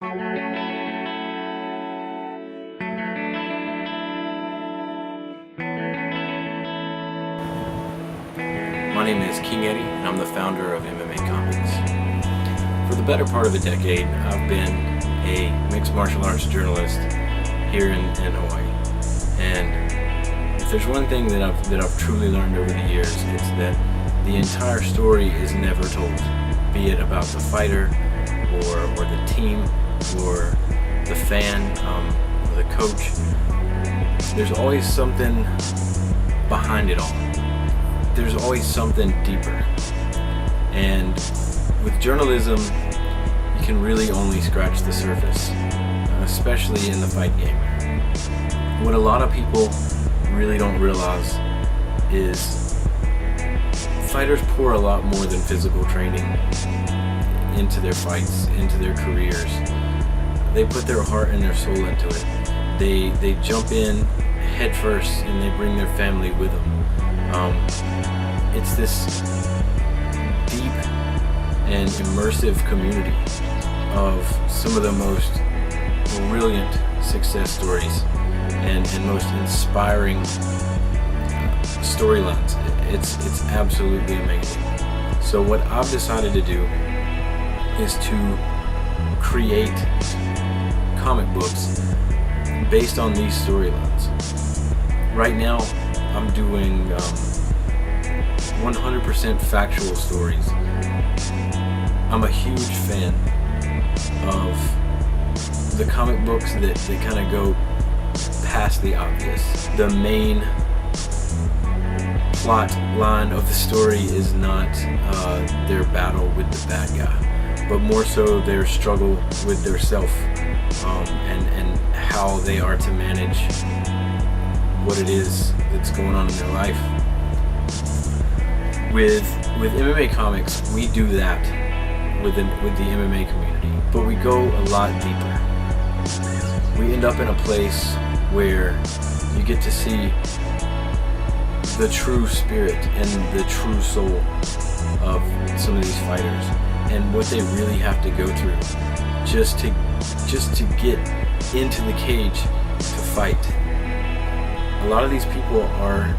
My name is King Eddie, and I'm the founder of MMA Comix. For the better part of a decade, I've been a mixed martial arts journalist here in Hawaii. And if there's one thing that I've truly learned over the years, it's that the entire story is never told, be it about the fighter or the team or the fan or the coach. There's always something behind it all. There's always something deeper. And with journalism, you can really only scratch the surface, especially in the fight game. What a lot of people really don't realize is fighters pour a lot more than physical training into their fights, into their careers. They put their heart and their soul into it. They jump in head first and they bring their family with them. It's this deep and immersive community of some of the most brilliant success stories and most inspiring storylines. It's absolutely amazing. So what I've decided to do is to create comic books based on these storylines. Right now, I'm doing 100% factual stories. I'm a huge fan of the comic books that kind of go past the obvious. The main plot line of the story is not their battle with the bad guy, but more so their struggle with their self and how they are to manage what it is that's going on in their life. With MMA Comix, we do that with the MMA community, but we go a lot deeper. We end up in a place where you get to see the true spirit and the true soul of some of these fighters and what they really have to go through just to get into the cage to fight. A lot of these people are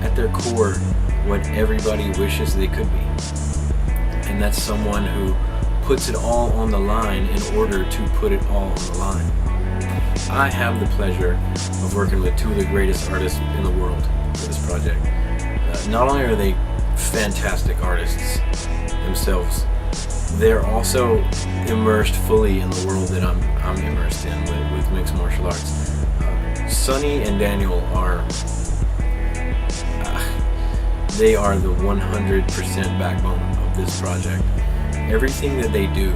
at their core what everybody wishes they could be, and that's someone who puts it all on the line in order to put it all on the line. I have the pleasure of working with two of the greatest artists in the world for this project. Not only are they fantastic artists themselves, they're also immersed fully in the world that I'm immersed in with mixed martial arts. Sonny and Daniel are they are the 100% backbone of this project. Everything that they do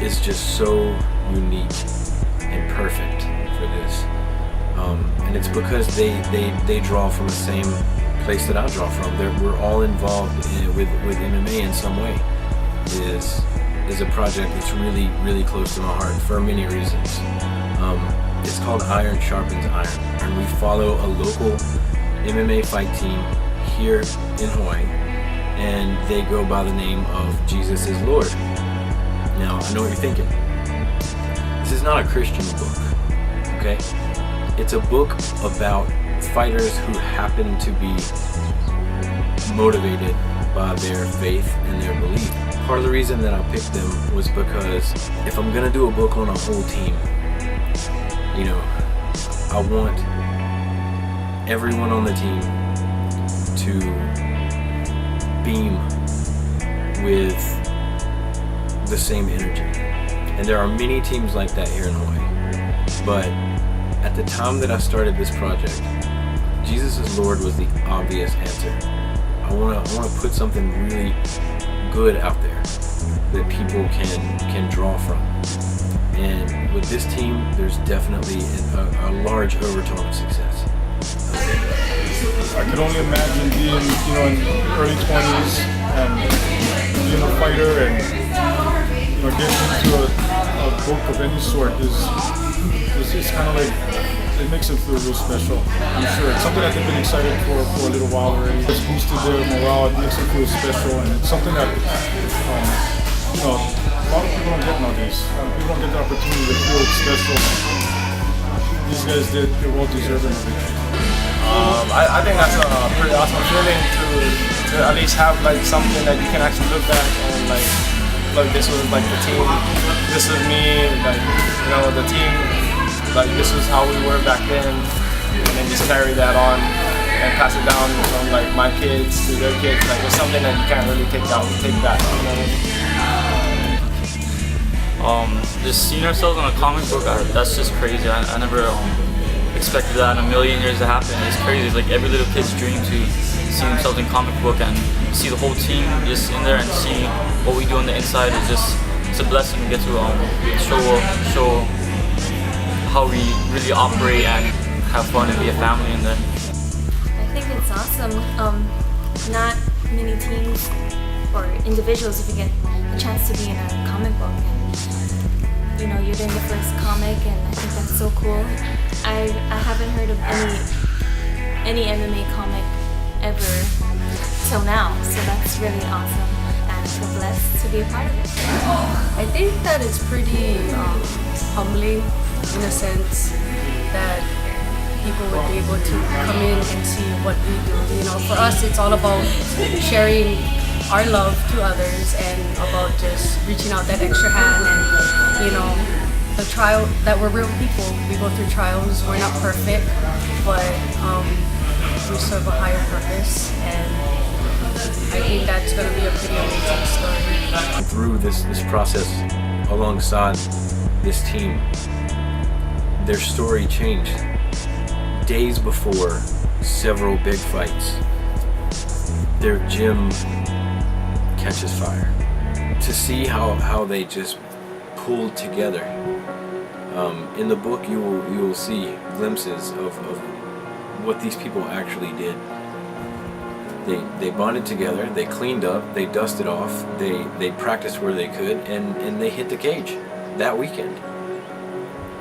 is just so unique and perfect for this. And it's because they draw from the same place that I draw from. We're all involved with MMA in some way. It is a project that's really, really close to my heart for many reasons. It's called Iron Sharpens Iron, and we follow a local MMA fight team here in Hawaii, and they go by the name of Jesus is Lord. Now, I know what you're thinking. This is not a Christian book, okay? It's a book about fighters who happen to be motivated by their faith and their belief. Part of the reason that I picked them was because if I'm gonna do a book on a whole team, you know, I want everyone on the team to beam with the same energy. And there are many teams like that here in Hawaii. But at the time that I started this project, Jesus is Lord was the obvious answer. I want to put something really good out there that people can draw from. And with this team, there's definitely a large overtone of success. I could only imagine being, in early 20s and being a fighter and, getting into a book of any sort is kind of like, it makes it feel real special. I'm sure it's something that they've been excited for a little while already. It's boosted their morale, it makes it feel special, and it's something that, lot of people don't get nowadays. People don't get the opportunity to feel special. These guys did. They're well deserving of it. I think that's a pretty awesome feeling to at least have like something that you can actually look back and like, look, this was like the team, this is me, like, you know, the team, like this is how we were back then, and then just carry that on and pass it down from like my kids to their kids. Like it's something that you can't really take back, you know what I mean? Just seeing ourselves on a comic book, that's just crazy. I never expected that in a million years to happen. It's crazy. It's like every little kid's dream to see themselves in comic book and see the whole team just in there and see what we do on the inside. It's a blessing to get to show how we really operate and have fun and be a family in there. I think it's awesome. Not many teams or individuals if you get a chance to be in a comic book, and you know you're doing the first comic, and I think that's so cool. I haven't heard of any MMA comic ever till now, so that's really awesome, and I feel blessed to be a part of it. I think that it's pretty humbling in a sense that people would be able to come in and see what we do. You know, for us it's all about sharing our love to others and about just reaching out that extra hand, and you know, the trial that we're real people. We go through trials, we're not perfect, but we serve a higher purpose, and I think that's going to be a pretty amazing story. Through this process alongside this team, their story changed. Days before several big fights, their gym catches fire. To see how they just pulled together. In the book you will see glimpses of what these people actually did. They bonded together, they cleaned up, they dusted off, they practiced where they could, and they hit the cage that weekend.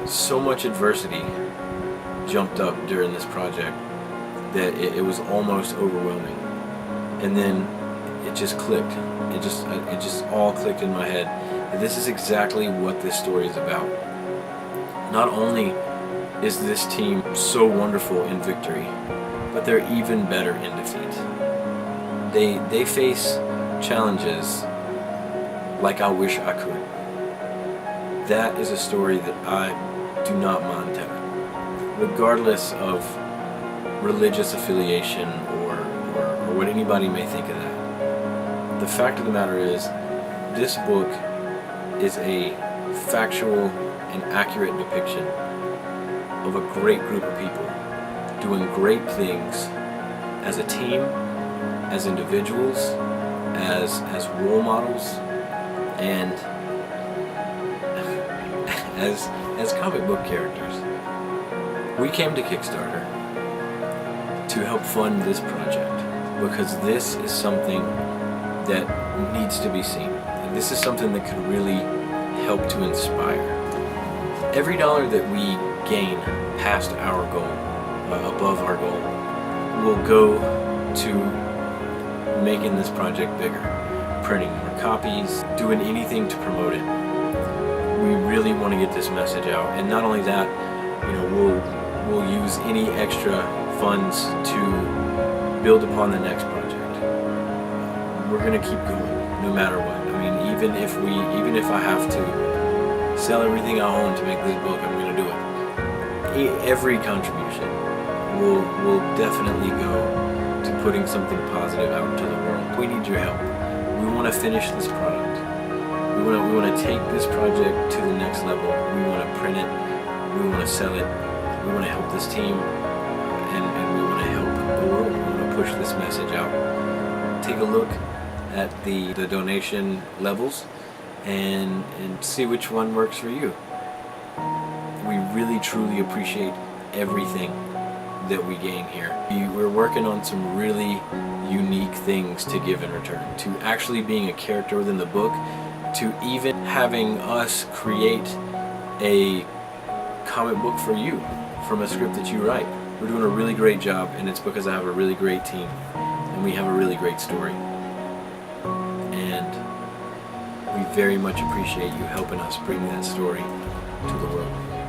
So much adversity jumped up during this project that it was almost overwhelming. And then it just clicked. It just all clicked in my head. This is exactly what this story is about. Not only is this team so wonderful in victory, but they're even better in defeat. They face challenges like I wish I could. That is a story that I do not mind telling. Regardless of religious affiliation or what anybody may think of that. The fact of the matter is, this book is a factual and accurate depiction of a great group of people doing great things as a team, as individuals, as role models, and as comic book characters. We came to Kickstarter to help fund this project because this is something that needs to be seen. And this is something that could really help to inspire. Every dollar that we gain past our goal, above our goal, will go to making this project bigger, printing more copies, doing anything to promote it. We really want to get this message out, and not only that, you know, we'll use any extra funds to build upon the next project. We're gonna keep going, no matter what. I mean, even if I have to sell everything I own to make this book, I'm gonna do it. Every contribution will definitely go to putting something positive out into the world. We need your help. We want to finish this product. We want to take this project to the next level. We want to print it. We want to sell it. We want to help this team, and we want to help the world. We want to push this message out. Take a look at the donation levels and see which one works for you. We really truly appreciate everything that we gain here. We're working on some really unique things to give in return, to actually being a character within the book, to even having us create a comic book for you from a script that you write. We're doing a really great job, and it's because I have a really great team and we have a really great story. And we very much appreciate you helping us bring that story to the world.